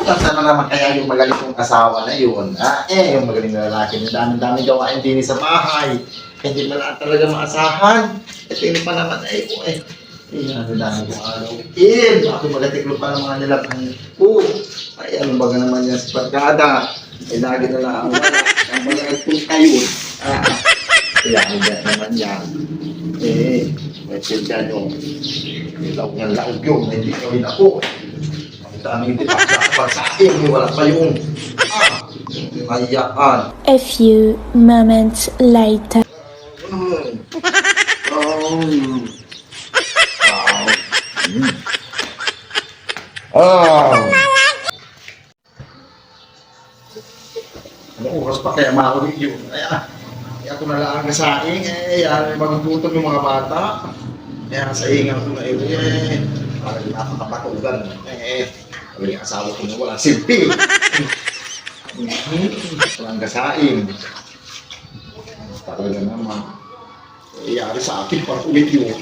Sana naman kaya yung magaling kong asawa na yun. Yung magaling na lalaki na dami-dami gawain din sa bahay. Hindi mo lang talaga maasahan. Hindi pa naman dami kong araw. Bakit magatiklop pa ng mga nilaban ko? Ano ba naman yan sa pagkada? Lagi na lang ang wala. Ang wala nagpunta yun. Kaya naman yan. May silga nyo. Laog yun. Hindi gawin ako. Ang daming tipag sa akin. Wala pa yung mayaan. A few moments later. Ano oras pa kaya makulit yun? Kaya ako nalaan na sa akin. Magtutog yung mga bata. Kaya sa ingang ko na parang nakakapatugan. Yung asawa ko na walang silpi. Walang gasain. Talaga naman. Iyari sa akin parang ulit yun.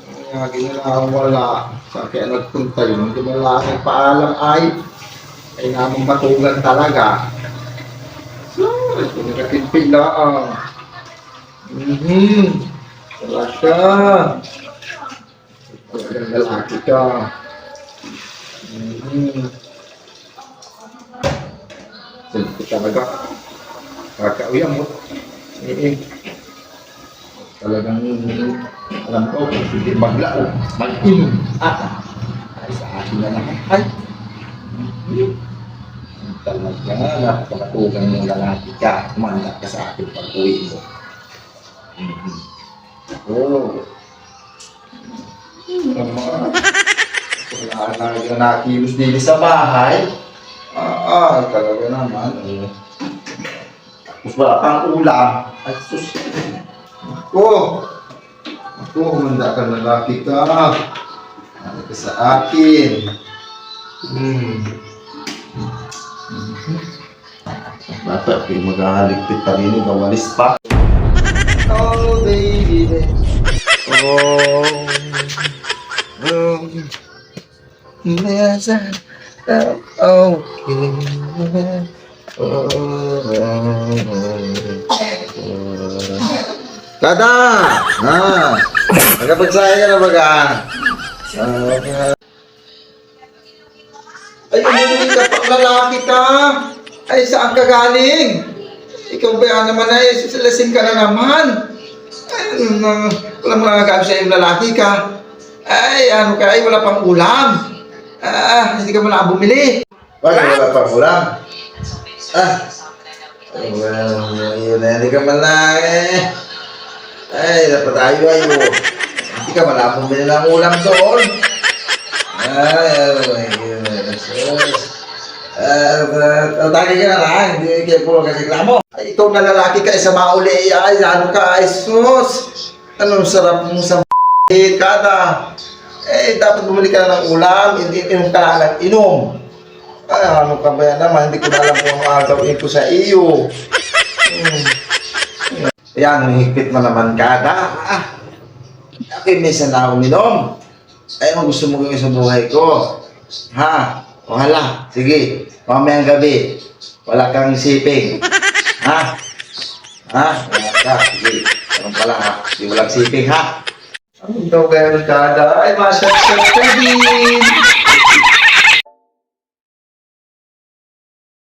Kaya ginalaang wala. Sa kaya nagpunta yun. Hindi mo lang nagpaalam ay namang matugan talaga. So, ito nakatinpil lang. Talaga. Talagang lalaki ka. Silpi talaga. Kakauyan mo. Talagang alam ko, hindi maglao, mag-inom. Ay, sa akin na naman. Ay! Talaga, nakakatugang ng lalaki ka. Kumanda ka sa akin pag-uwi mo. Wala na nakilos din sa bahay. Talaga naman. Tapos wala pang ulam. Ay, sus. Ako, humanda ka lalaki ka. Ano ka sa akin? Bata, kayo maghahaligpit pa rin yung kawalis pa. Oh, baby. Yes, Tata! Nakapagsaya ka na baga? Ay, umuwi ka pang lalaki ka! Ay, saan ka galing? Ikaw ba naman ay lasing ka na naman? Ay, wala mo nagagabi sa iyong lalaki ka. Ay, ano ka? Ay, wala pang ulam. Hindi ka mo na bumili. Wala pang ulam? Hindi ka man na Ay, dapat tayo. Hindi ka man na bumili ng ulam doon. Tagi ka na lang, hindi kayo puro kasi reklamo. Ay, ikaw na lalaki ka, isa mauli, ay, ano ka, ay, sus. Anong sarap mo sa kada. Dapat bumili ka na ng ulam, inom ka na ng inom. Ay, ano ka ba yan naman, hindi ko na alam kung ano gawin ko sa iyo. Yan, higpit mo naman kada. Okay, minsan na ako minom. Ay, ano gusto mo gawin sa buhay ko? Wala. Sige, mamayang gabi. Wala kang siping. Wala ka. Sige, anong pala Hindi walang siping, Anong daw gano'n kada? Ay, masyad ka din.